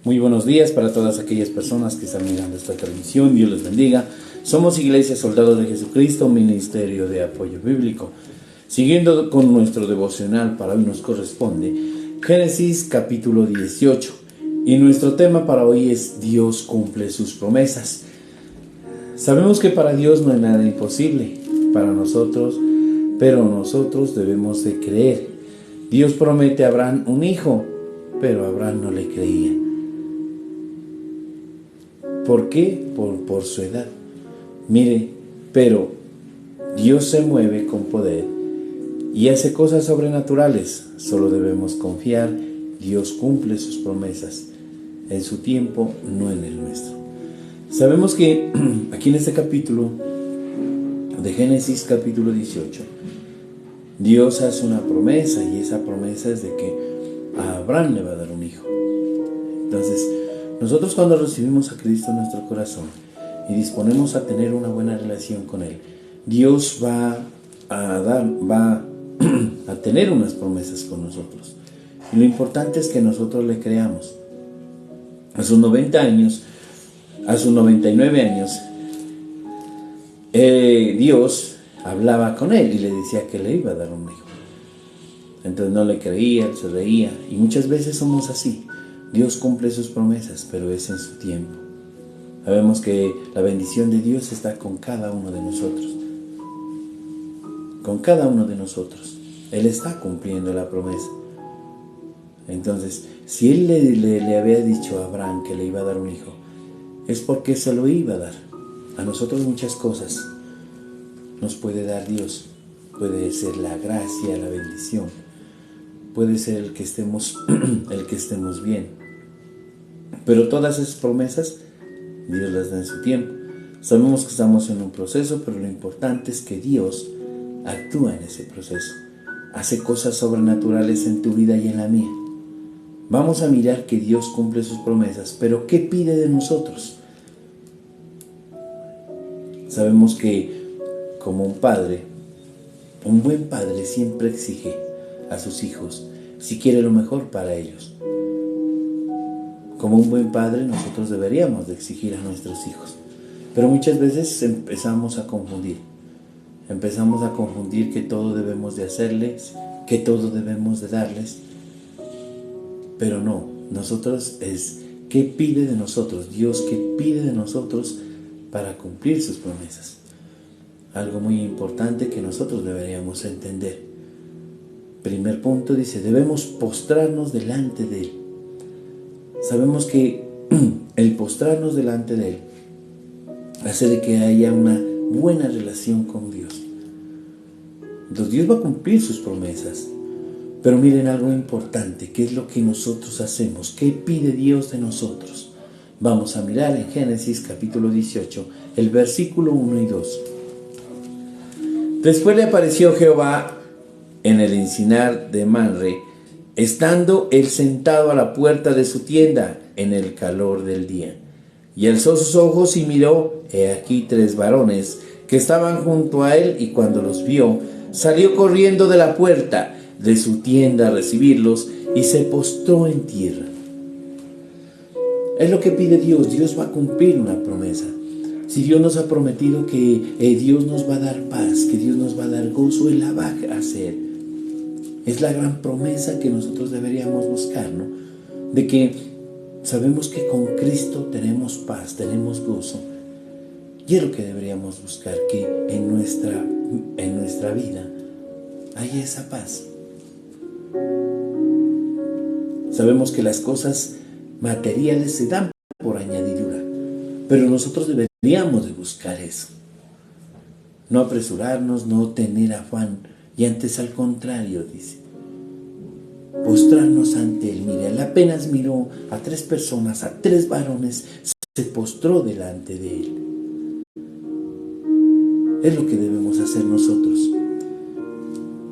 Muy buenos días para todas aquellas personas que están mirando esta transmisión. Dios les bendiga. Somos Iglesia Soldados de Jesucristo, Ministerio de Apoyo Bíblico. Siguiendo con nuestro devocional, para hoy nos corresponde Génesis capítulo 18. Y nuestro tema para hoy es Dios cumple sus promesas. Sabemos que para Dios no hay nada imposible para nosotros, pero nosotros debemos de creer. Dios promete a Abraham un hijo, pero Abraham no le creía. ¿Por qué? Por su edad. Mire, pero Dios se mueve con poder y hace cosas sobrenaturales. Solo debemos confiar. Dios cumple sus promesas en su tiempo, no en el nuestro. Sabemos que aquí en este capítulo de Génesis capítulo 18, Dios hace una promesa, y esa promesa es de que a Abraham le va a dar un hijo. Entonces, nosotros cuando recibimos a Cristo en nuestro corazón y disponemos a tener una buena relación con Él, Dios va a tener unas promesas con nosotros. Y lo importante es que nosotros le creamos. A sus 90 años, a sus 99 años, Dios hablaba con él y le decía que le iba a dar un hijo. Entonces no le creía, él se reía. Y muchas veces somos así. Dios cumple sus promesas, pero es en su tiempo. Sabemos que la bendición de Dios está con cada uno de nosotros. Con cada uno de nosotros. Él está cumpliendo la promesa. Entonces, si Él le había dicho a Abraham que le iba a dar un hijo, es porque se lo iba a dar. A nosotros muchas cosas nos puede dar Dios. Puede ser la gracia, la bendición. Puede ser el que estemos bien. Pero todas esas promesas, Dios las da en su tiempo. Sabemos que estamos en un proceso, pero lo importante es que Dios actúa en ese proceso. Hace cosas sobrenaturales en tu vida y en la mía. Vamos a mirar que Dios cumple sus promesas, pero ¿qué pide de nosotros? Sabemos que como un buen padre siempre exige a sus hijos si quiere lo mejor para ellos. Como un buen padre nosotros deberíamos de exigir a nuestros hijos, pero muchas veces empezamos a confundir que todo debemos de hacerles, que todo debemos de darles, pero no. Nosotros es ¿qué pide de nosotros? Dios, ¿qué pide de nosotros para cumplir sus promesas? Algo muy importante que nosotros deberíamos entender. Primer punto dice, debemos postrarnos delante de Él. Sabemos que el postrarnos delante de Él hace de que haya una buena relación con Dios. Entonces Dios va a cumplir sus promesas. Pero miren algo importante, ¿qué es lo que nosotros hacemos? ¿Qué pide Dios de nosotros? Vamos a mirar en Génesis capítulo 18, el versículo 1 y 2. Después le apareció Jehová en el encinar de Manre, estando él sentado a la puerta de su tienda en el calor del día. Y alzó sus ojos y miró, he aquí 3 varones que estaban junto a él, y cuando los vio, salió corriendo de la puerta de su tienda a recibirlos y se postró en tierra. Es lo que pide Dios. Dios va a cumplir una promesa. Si Dios nos ha prometido que Dios nos va a dar paz, que Dios nos va a dar gozo, Él la va a hacer. Es la gran promesa que nosotros deberíamos buscar, ¿no? De que sabemos que con Cristo tenemos paz, tenemos gozo. Y es lo que deberíamos buscar, que en nuestra vida haya esa paz. Sabemos que las cosas materiales se dan por añadidura, pero nosotros deberíamos de buscar eso. No apresurarnos, no tener afán, y antes al contrario, dice, postrarnos ante Él. Mire, Él apenas miró a 3 personas, a 3 varones, se postró delante de Él. Es lo que debemos hacer nosotros.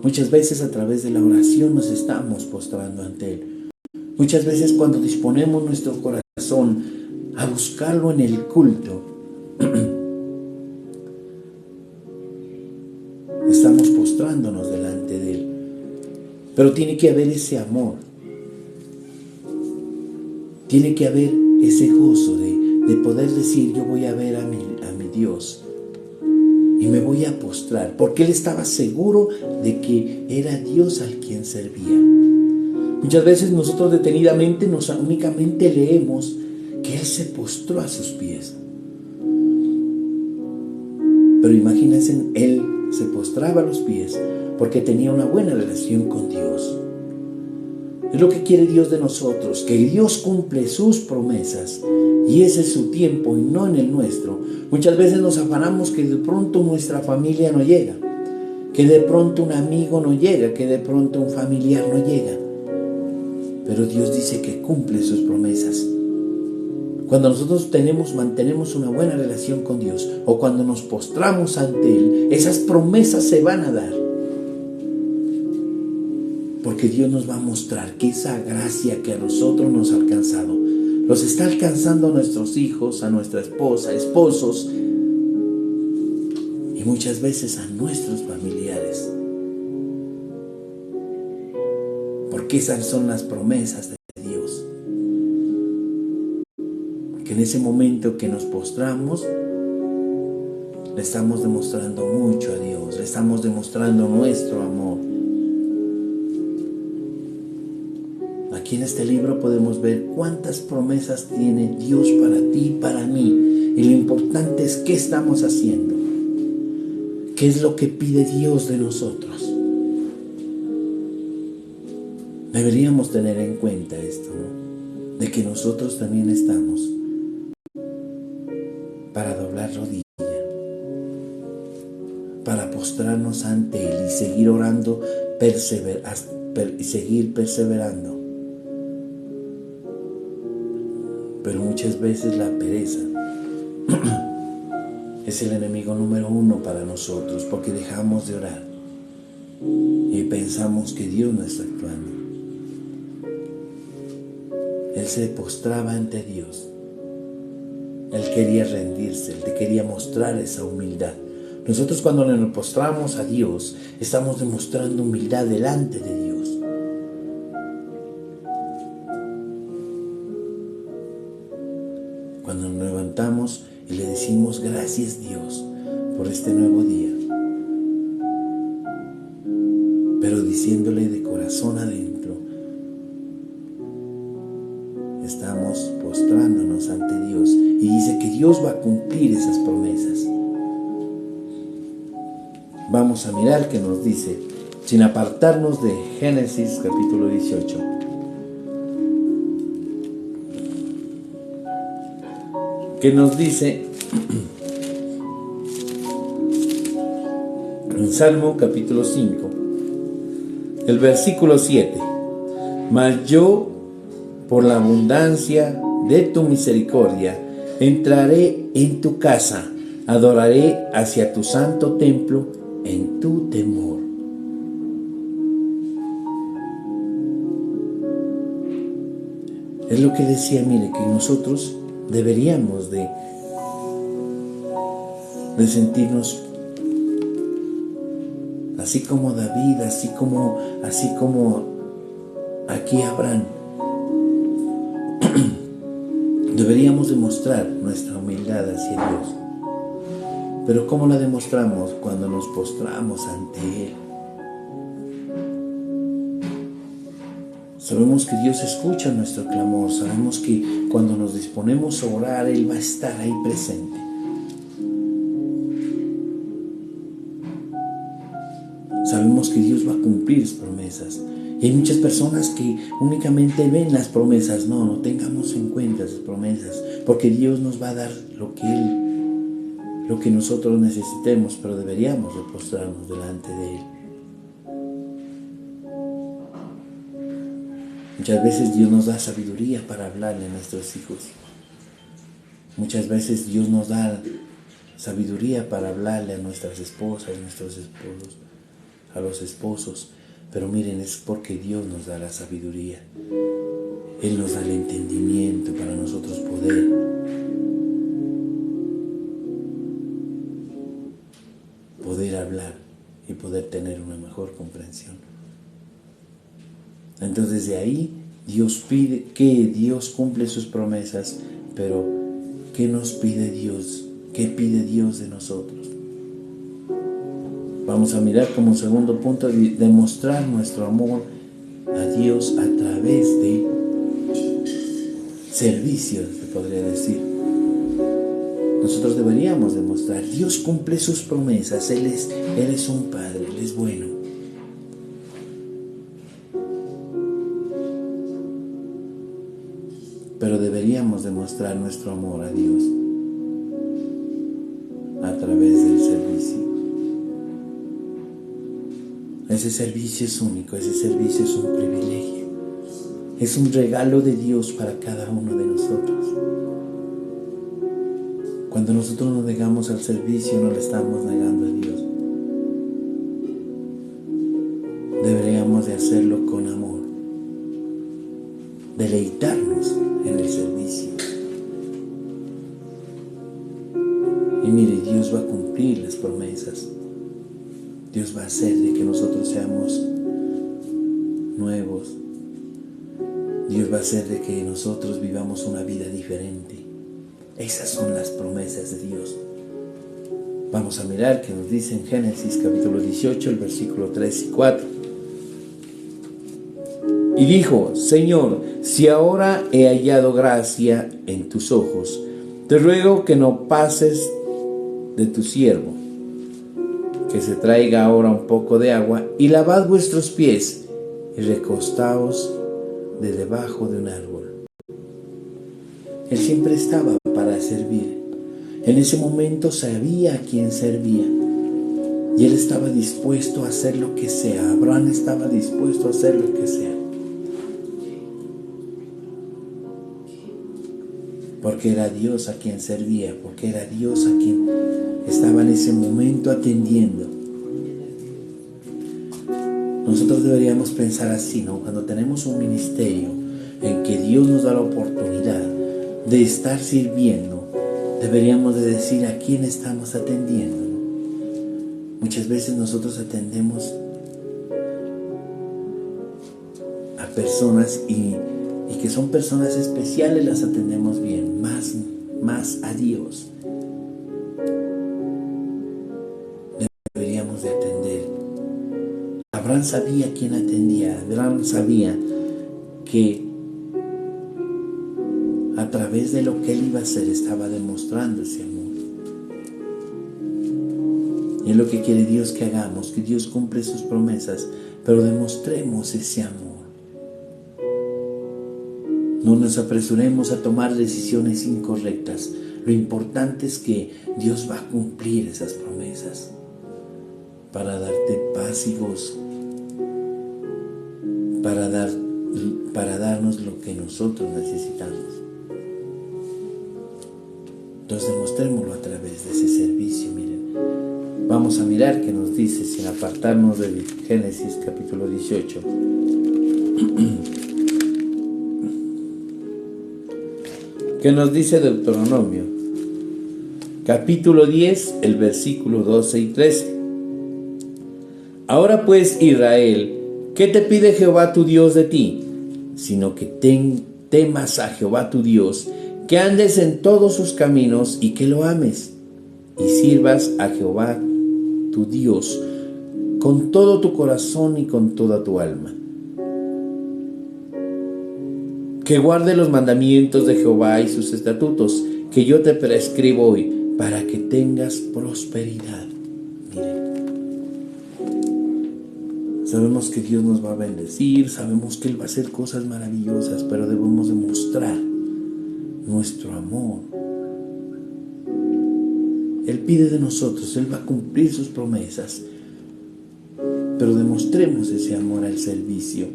Muchas veces a través de la oración nos estamos postrando ante Él. Muchas veces cuando disponemos nuestro corazón a buscarlo en el culto, estamos postrándonos delante de Él. Pero tiene que haber ese amor. tiene que haber ese gozo de poder decir: yo voy a ver a mi Dios y me voy a postrar, porque él estaba seguro de que era Dios al quien servía. Muchas veces nosotros detenidamente únicamente leemos que él se postró a sus pies. Pero imagínense, él se postraba a los pies porque tenía una buena relación con Dios. Es lo que quiere Dios de nosotros, que Dios cumple sus promesas y ese es su tiempo y no en el nuestro. Muchas veces nos afanamos que de pronto nuestra familia no llega, que de pronto un amigo no llega, que de pronto un familiar no llega. Pero Dios dice que cumple sus promesas. Cuando nosotros mantenemos una buena relación con Dios, o cuando nos postramos ante Él, esas promesas se van a dar. Porque Dios nos va a mostrar que esa gracia que a nosotros nos ha alcanzado, los está alcanzando a nuestros hijos, a nuestra esposa, esposos, y muchas veces a nuestros familiares. Porque esas son las promesas de Dios. Que en ese momento que nos postramos, le estamos demostrando mucho a Dios, le estamos demostrando nuestro amor. Aquí en este libro podemos ver cuántas promesas tiene Dios para ti y para mí. Y lo importante es qué estamos haciendo. ¿Qué es lo que pide Dios de nosotros? Deberíamos tener en cuenta esto, ¿no? De que nosotros también estamos para doblar rodilla, para postrarnos ante Él y seguir orando, y seguir perseverando. Pero muchas veces la pereza es el enemigo número uno para nosotros, porque dejamos de orar y pensamos que Dios no está actuando. Él se postraba ante Dios. Él quería rendirse, Él te quería mostrar esa humildad. Nosotros cuando nos postramos a Dios, estamos demostrando humildad delante de Dios. Cuando nos levantamos y le decimos: gracias Dios por este nuevo día, pero diciéndole de corazón adentro, estamos postrándonos ante Dios, y dice que Dios va a cumplir esas promesas. Vamos a mirar qué nos dice, sin apartarnos de Génesis capítulo 18. Que nos dice en Salmo capítulo 5, el versículo 7: mas yo, por la abundancia de tu misericordia, entraré en tu casa, adoraré hacia tu santo templo en tu temor. Es lo que decía, mire, que nosotros deberíamos de sentirnos así como David, así como aquí Abraham. Deberíamos demostrar nuestra humildad hacia Dios. Pero ¿cómo la demostramos? Cuando nos postramos ante Él. Sabemos que Dios escucha nuestro clamor. Sabemos que cuando nos disponemos a orar, Él va a estar ahí presente. Sabemos que Dios va a cumplir sus promesas. Y hay muchas personas que únicamente ven las promesas. No tengamos en cuenta esas promesas, porque Dios nos va a dar lo que nosotros necesitemos, pero deberíamos de postrarnos delante de Él. Muchas veces Dios nos da sabiduría para hablarle a nuestros hijos. Muchas veces Dios nos da sabiduría para hablarle a nuestras esposas, a nuestros esposos, a los esposos. Pero miren, es porque Dios nos da la sabiduría. Él nos da el entendimiento para nosotros poder hablar y poder tener una mejor comprensión. Entonces de ahí Dios pide que Dios cumple sus promesas, pero ¿qué nos pide Dios? ¿Qué pide Dios de nosotros? Vamos a mirar como segundo punto, demostrar nuestro amor a Dios a través de servicios, se podría decir. Nosotros deberíamos demostrar, Dios cumple sus promesas, Él es un Padre, Él es bueno. Pero deberíamos demostrar nuestro amor a Dios a través del servicio. Ese servicio es único, ese servicio es un privilegio. Es un regalo de Dios para cada uno de nosotros. Cuando nosotros nos negamos al servicio, no le estamos negando a Dios. Deberíamos de hacerlo con amor. Deleitarnos en el servicio. Y mire, Dios va a cumplir las promesas. Dios va a hacer de que nosotros seamos nuevos. Dios va a hacer de que nosotros vivamos una vida diferente. Esas son las promesas de Dios. Vamos a mirar que nos dice en Génesis capítulo 18, el versículo 3 y 4. Y dijo: Señor, si ahora he hallado gracia en tus ojos, te ruego que no pases de tu siervo, que se traiga ahora un poco de agua, y lavad vuestros pies, y recostaos de debajo de un árbol. Él siempre estaba para servir. En ese momento sabía a quién servía, y él estaba dispuesto a hacer lo que sea. Abraham estaba dispuesto a hacer lo que sea, porque era Dios a quien servía, porque era Dios a quien estaba en ese momento atendiendo. Nosotros deberíamos pensar así, ¿no? Cuando tenemos un ministerio en que Dios nos da la oportunidad de estar sirviendo, deberíamos de decir a quién estamos atendiendo, ¿no? Muchas veces nosotros atendemos a personas y que son personas especiales, las atendemos bien, más a Dios deberíamos de atender. Abraham sabía a quién atendía. Abraham sabía que a través de lo que él iba a hacer estaba demostrando ese amor. Y es lo que quiere Dios que hagamos, que Dios cumple sus promesas, pero demostremos ese amor. No nos apresuremos a tomar decisiones incorrectas. Lo importante es que Dios va a cumplir esas promesas para darte paz y gozo, para darnos lo que nosotros necesitamos. Entonces demostrémoslo a través de ese servicio. Miren, vamos a mirar qué nos dice, sin apartarnos de Génesis capítulo 18. ¿Qué nos dice Deuteronomio? Capítulo 10, el versículo 12 y 13. Ahora pues, Israel, ¿qué te pide Jehová tu Dios de ti? Sino que temas a Jehová tu Dios, que andes en todos sus caminos y que lo ames, y sirvas a Jehová tu Dios con todo tu corazón y con toda tu alma. Que guarde los mandamientos de Jehová y sus estatutos, que yo te prescribo hoy, para que tengas prosperidad. Miren, sabemos que Dios nos va a bendecir, sabemos que Él va a hacer cosas maravillosas, pero debemos demostrar nuestro amor. Él pide de nosotros, Él va a cumplir sus promesas, pero demostremos ese amor al servicio.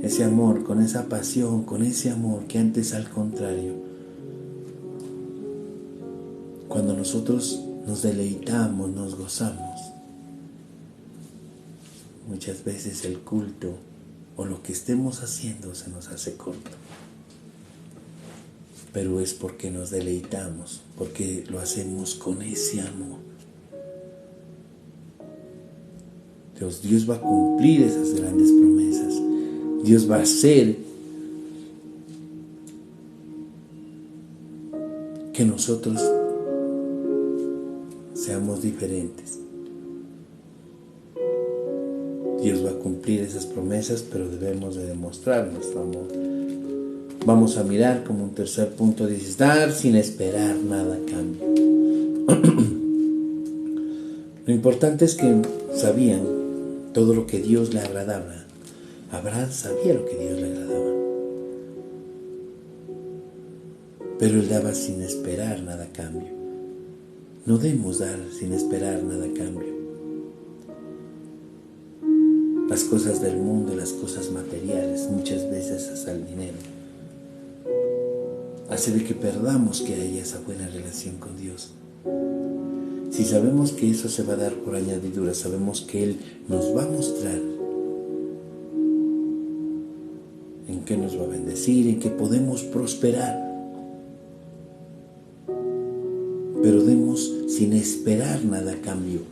Ese amor, con esa pasión, con ese amor que antes al contrario. Cuando nosotros nos deleitamos, nos gozamos, muchas veces el culto o lo que estemos haciendo se nos hace corto. Pero es porque nos deleitamos, porque lo hacemos con ese amor. Dios va a cumplir esas grandes promesas. Dios va a hacer que nosotros seamos diferentes. Dios va a cumplir esas promesas, pero debemos de demostrar nuestro amor. Vamos a mirar como un tercer punto, dice, dar sin esperar nada a cambio. Lo importante es que sabían todo lo que Dios le agradaba. Abraham sabía lo que Dios le agradaba, pero él daba sin esperar nada a cambio. No debemos dar sin esperar nada a cambio. Las cosas del mundo, las cosas materiales, muchas veces hasta el dinero, hace de que perdamos que haya esa buena relación con Dios. Si sabemos que eso se va a dar por añadidura, sabemos que Él nos va a mostrar en qué nos va a bendecir, en qué podemos prosperar, pero demos sin esperar nada a cambio.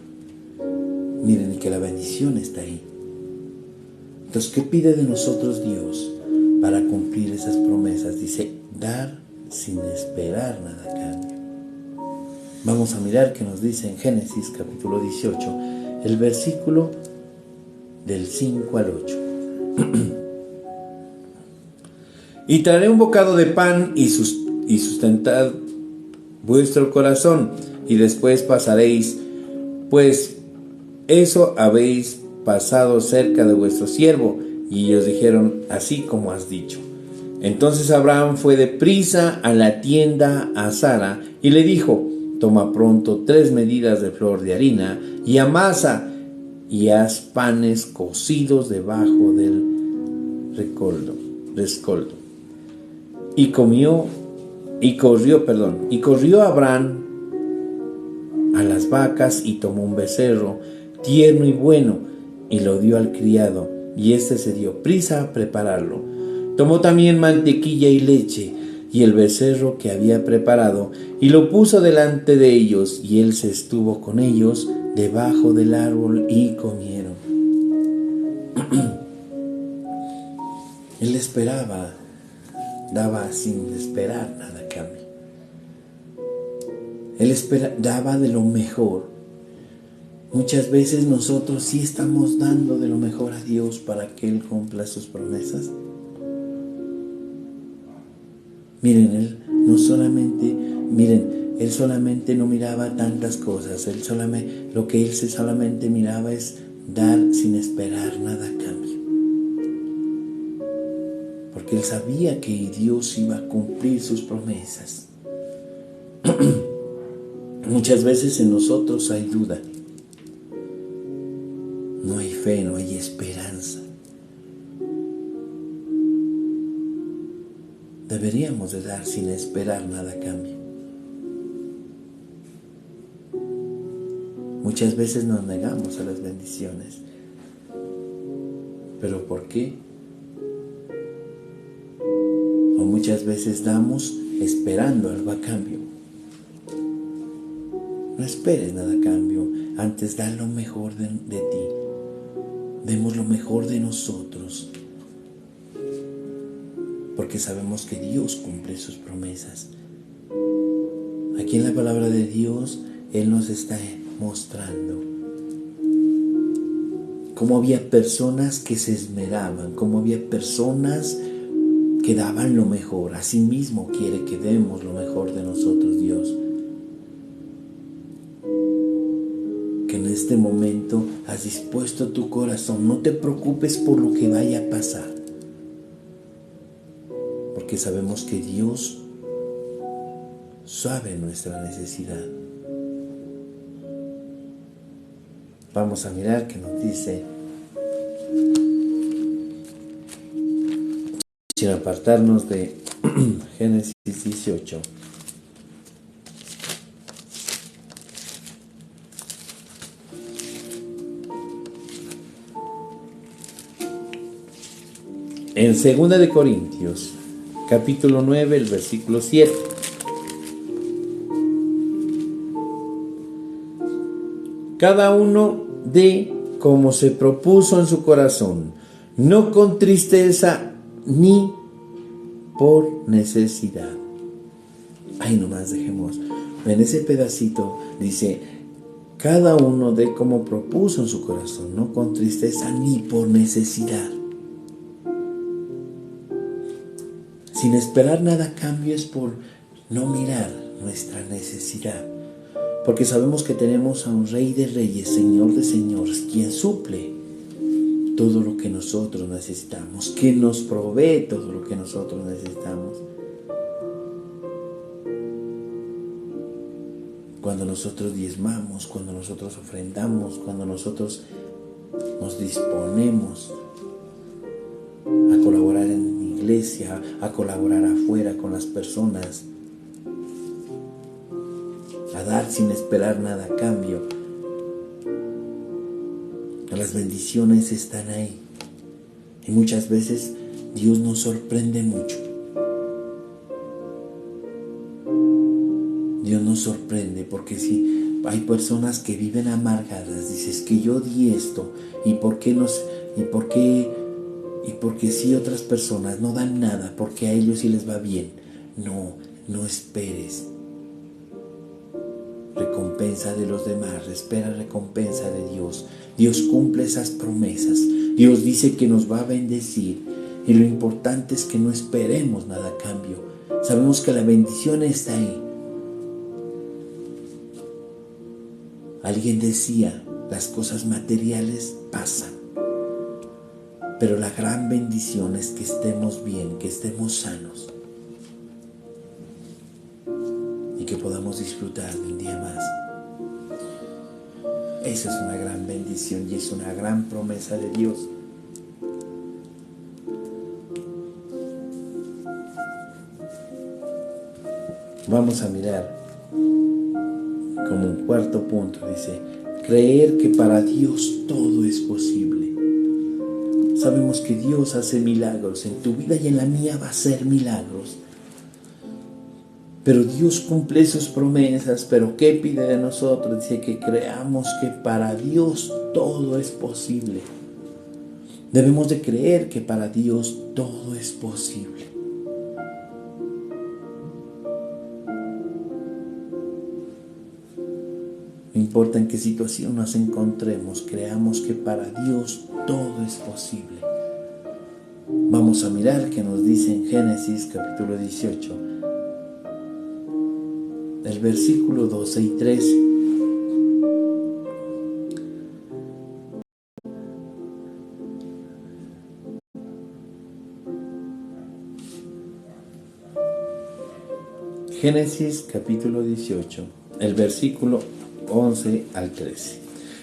Miren, y que la bendición está ahí. Entonces, ¿qué pide de nosotros Dios para cumplir esas promesas? Dice, dar sin esperar nada a cambio. Vamos a mirar qué nos dice en Génesis capítulo 18, el versículo del 5 al 8. Y traeré un bocado de pan y sustentad vuestro corazón, y después pasaréis, pues eso habéis pasado cerca de vuestro siervo. Y ellos dijeron, así como has dicho. Entonces Abraham fue deprisa a la tienda a Sara y le dijo, toma pronto 3 medidas de flor de harina y amasa y haz panes cocidos debajo del rescoldo. Y corrió Abraham a las vacas y tomó un becerro tierno y bueno y lo dio al criado, y éste se dio prisa a prepararlo. Tomó también mantequilla y leche y el becerro que había preparado y lo puso delante de ellos, y él se estuvo con ellos debajo del árbol y comieron. Él esperaba, daba sin esperar nada a cambio. Él daba de lo mejor. Muchas veces nosotros sí estamos dando de lo mejor a Dios para que Él cumpla sus promesas. Miren, Él solamente no miraba tantas cosas. Lo que Él solamente miraba es dar sin esperar nada a cambio. Porque Él sabía que Dios iba a cumplir sus promesas. Muchas veces en nosotros hay duda. No hay fe, no hay esperanza. Deberíamos de dar sin esperar nada a cambio. Muchas veces nos negamos a las bendiciones. ¿Pero por qué? O muchas veces damos esperando algo a cambio. No esperes nada a cambio, antes da lo mejor de ti. Demos lo mejor de nosotros, porque sabemos que Dios cumple sus promesas. Aquí en la palabra de Dios, Él nos está mostrando cómo había personas que se esmeraban, cómo había personas que daban lo mejor. Asimismo quiere que demos lo mejor de nosotros, Dios. Que en este momento has dispuesto tu corazón. No te preocupes por lo que vaya a pasar, porque sabemos que Dios sabe nuestra necesidad. Vamos a mirar qué nos dice, sin apartarnos de Génesis 18. En 2 de Corintios, capítulo 9, el versículo 7. Cada uno dé como se propuso en su corazón, no con tristeza ni por necesidad. Ahí nomás dejemos. En ese pedacito dice, cada uno dé como propuso en su corazón, no con tristeza ni por necesidad. Sin esperar nada a cambio, es por no mirar nuestra necesidad. Porque sabemos que tenemos a un Rey de Reyes, Señor de Señores, quien suple todo lo que nosotros necesitamos, quien nos provee todo lo que nosotros necesitamos. Cuando nosotros diezmamos, cuando nosotros ofrendamos, cuando nosotros nos disponemos a colaborar en la iglesia, a colaborar afuera con las personas, a dar sin esperar nada a cambio, las bendiciones están ahí. Y muchas veces Dios nos sorprende mucho. Dios nos sorprende porque si hay personas que viven amargadas, dices que yo di esto y por qué si otras personas no dan nada, porque a ellos sí les va bien. No esperes recompensa de los demás, espera recompensa de Dios. Dios cumple esas promesas. Dios dice que nos va a bendecir y lo importante es que no esperemos nada a cambio. Sabemos que la bendición está ahí. Alguien decía, las cosas materiales pasan, pero la gran bendición es que estemos bien, que estemos sanos y que podamos disfrutar de un día más. Esa es una gran bendición y es una gran promesa de Dios. Vamos a mirar como un cuarto punto, dice, creer que para Dios todo es posible. Sabemos que Dios hace milagros, en tu vida y en la mía va a hacer milagros. Pero Dios cumple sus promesas. Pero ¿qué pide de nosotros? Dice que creamos que para Dios todo es posible. Debemos de creer que para Dios todo es posible. No importa en qué situación nos encontremos, creamos que para Dios todo es posible. Vamos a mirar qué nos dice en Génesis capítulo 18. El versículo 12 y 13. Génesis capítulo 18, el versículo 11 al 13.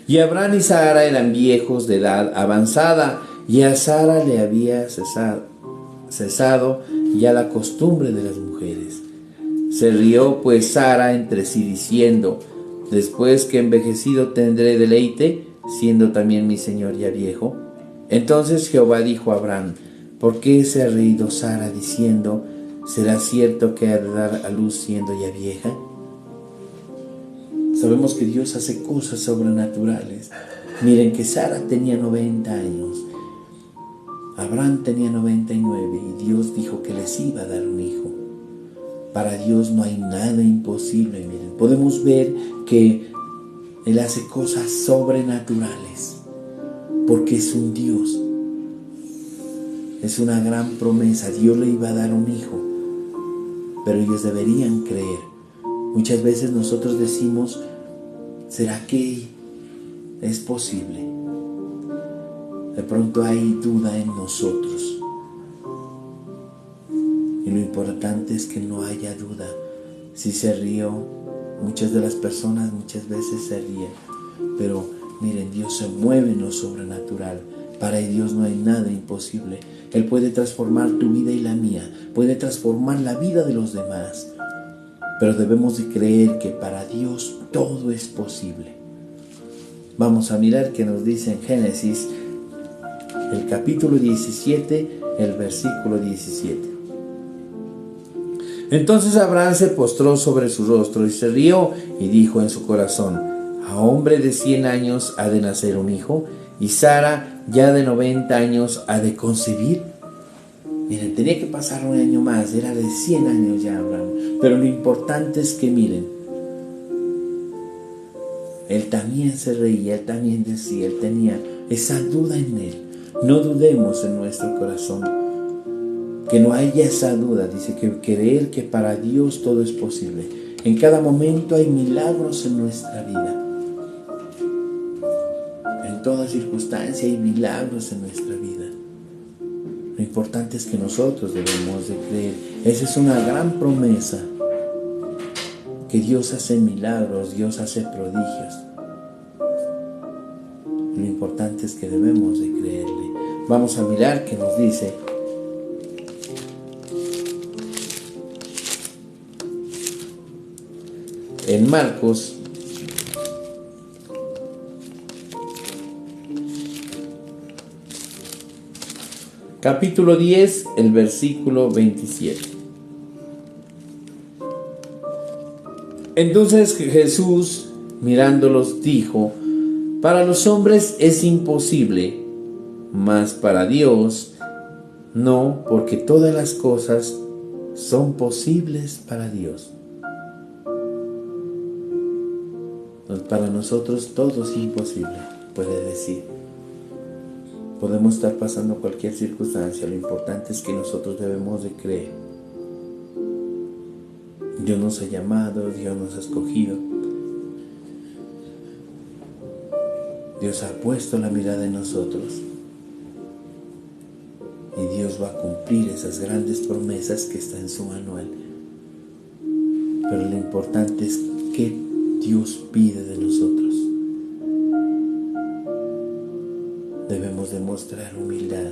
Y Abraham y Sara eran viejos de edad avanzada, y a Sara le había cesado ya la costumbre de las mujeres. Se rió pues Sara entre sí diciendo, después que envejecido tendré deleite, siendo también mi señor ya viejo. Entonces Jehová dijo a Abraham, ¿por qué se ha reído Sara diciendo, ¿será cierto que ha de dar a luz siendo ya vieja? Sabemos que Dios hace cosas sobrenaturales. Miren que Sara tenía 90 años, Abraham tenía 99 y Dios dijo que les iba a dar un hijo. Para Dios no hay nada imposible. Miren, podemos ver que Él hace cosas sobrenaturales porque es un Dios. Es una gran promesa. Dios le iba a dar un hijo, pero ellos deberían creer. Muchas veces nosotros decimos, ¿será que es posible? De pronto hay duda en nosotros. Y lo importante es que no haya duda. Si se rió, muchas de las personas muchas veces se ríen. Pero miren, Dios se mueve en lo sobrenatural. Para Dios no hay nada imposible. Él puede transformar tu vida y la mía. Puede transformar la vida de los demás. Pero debemos de creer que para Dios todo es posible. Vamos a mirar qué nos dice en Génesis, el capítulo 17, el versículo 17. Entonces Abraham se postró sobre su rostro y se rió y dijo en su corazón, ¿a hombre de 100 años ha de nacer un hijo? Y Sara ya de 90 años, ha de concebir. Miren, tenía que pasar un año más, era de 100 años ya Abraham. Pero lo importante es que miren, él también se reía, él también decía, él tenía esa duda en él. No dudemos en nuestro corazón, que no haya esa duda. Dice que creer que para Dios todo es posible. En cada momento hay milagros en nuestra vida. En toda circunstancia hay milagros en nuestra vida. Lo importante es que nosotros debemos de creer. Esa es una gran promesa. Que Dios hace milagros, Dios hace prodigios. Lo importante es que debemos de creerle. Vamos a mirar qué nos dice. En Marcos, capítulo 10, el versículo 27. Entonces Jesús, mirándolos, dijo: para los hombres es imposible, mas para Dios no, porque todas las cosas son posibles para Dios. Para nosotros todo es imposible, puede decir. Podemos estar pasando cualquier circunstancia, lo importante es que nosotros debemos de creer. Dios nos ha llamado, Dios nos ha escogido. Dios ha puesto la mirada en nosotros. Y Dios va a cumplir esas grandes promesas que están en su manual. Pero lo importante es que Dios pide de nosotros. Debemos demostrar humildad,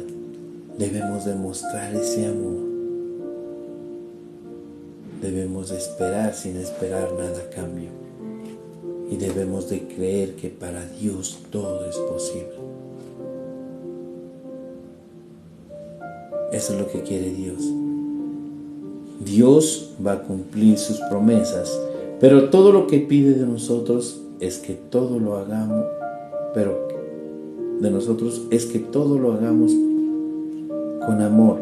debemos demostrar ese amor, debemos de esperar sin esperar nada a cambio y debemos de creer que para Dios todo es posible. Eso es lo que quiere Dios. Dios va a cumplir sus promesas, pero todo lo que pide de nosotros es que todo lo hagamos, con amor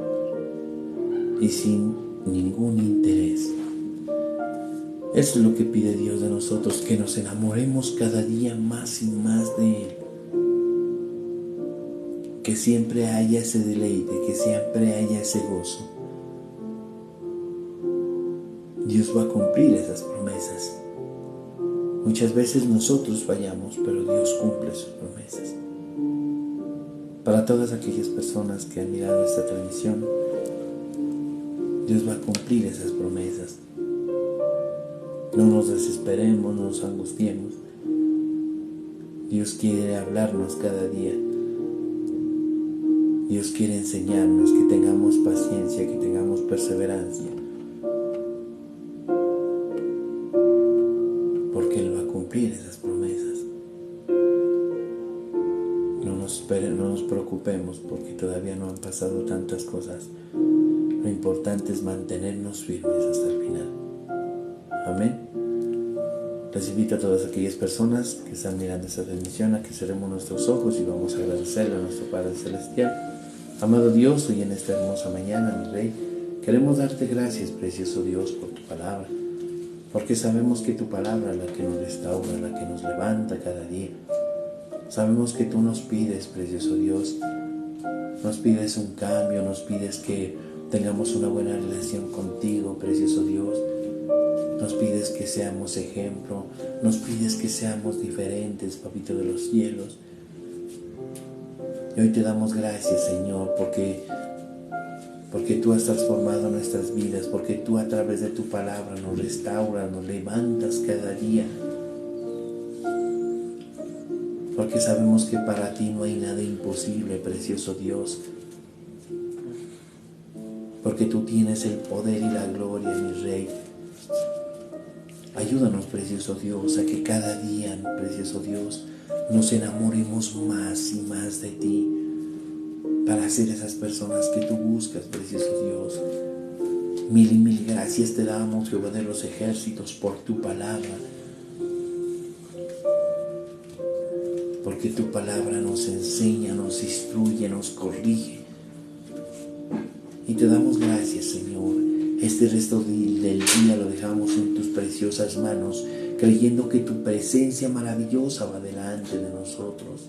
y sin ningún interés. Eso es lo que pide Dios de nosotros, que nos enamoremos cada día más y más de Él. Que siempre haya ese deleite, que siempre haya ese gozo. Dios va a cumplir esas promesas. Muchas veces nosotros fallamos, pero Dios cumple sus promesas. Para todas aquellas personas que han mirado esta transmisión, Dios va a cumplir esas promesas. No nos desesperemos, no nos angustiemos. Dios quiere hablarnos cada día. Dios quiere enseñarnos que tengamos paciencia, que tengamos perseverancia. Porque Él va a cumplir esas promesas. No nos preocupemos porque todavía no han pasado tantas cosas. Lo importante es mantenernos firmes hasta el final. Amén. Les invito a todas aquellas personas que están mirando esta transmisión a que cerremos nuestros ojos y vamos a agradecerle a nuestro Padre Celestial. Amado Dios, hoy en esta hermosa mañana, mi Rey, queremos darte gracias, precioso Dios, por tu palabra. Porque sabemos que tu palabra es la que nos restaura, la que nos levanta cada día. Sabemos que tú nos pides, precioso Dios, nos pides un cambio, nos pides que tengamos una buena relación contigo, precioso Dios. Nos pides que seamos ejemplo, nos pides que seamos diferentes, Papito de los cielos. Y hoy te damos gracias, Señor, porque tú has transformado nuestras vidas, porque tú a través de tu palabra nos restauras, nos levantas cada día. Porque sabemos que para ti no hay nada imposible, precioso Dios. Porque tú tienes el poder y la gloria, mi Rey. Ayúdanos, precioso Dios, a que cada día, precioso Dios, nos enamoremos más y más de ti, para ser esas personas que tú buscas, precioso Dios. Mil y mil gracias te damos, Jehová de los ejércitos, por tu palabra. Porque porque tu palabra nos enseña, nos instruye, nos corrige. Y te damos gracias, Señor. Este resto del día lo dejamos en tus preciosas manos, creyendo que tu presencia maravillosa va delante de nosotros.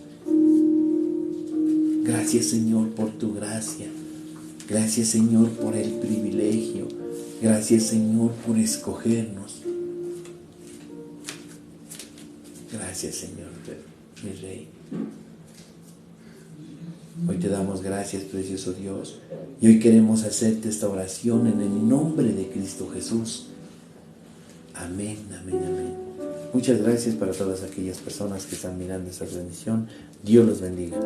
Gracias, Señor, por tu gracia. Gracias, Señor, por el privilegio. Gracias, Señor, por escogernos. Gracias, Señor, mi Rey. Hoy te damos gracias, precioso Dios. Y hoy queremos hacerte esta oración en el nombre de Cristo Jesús. Amén, amén, amén. Muchas gracias para todas aquellas personas que están mirando esta transmisión. Dios los bendiga.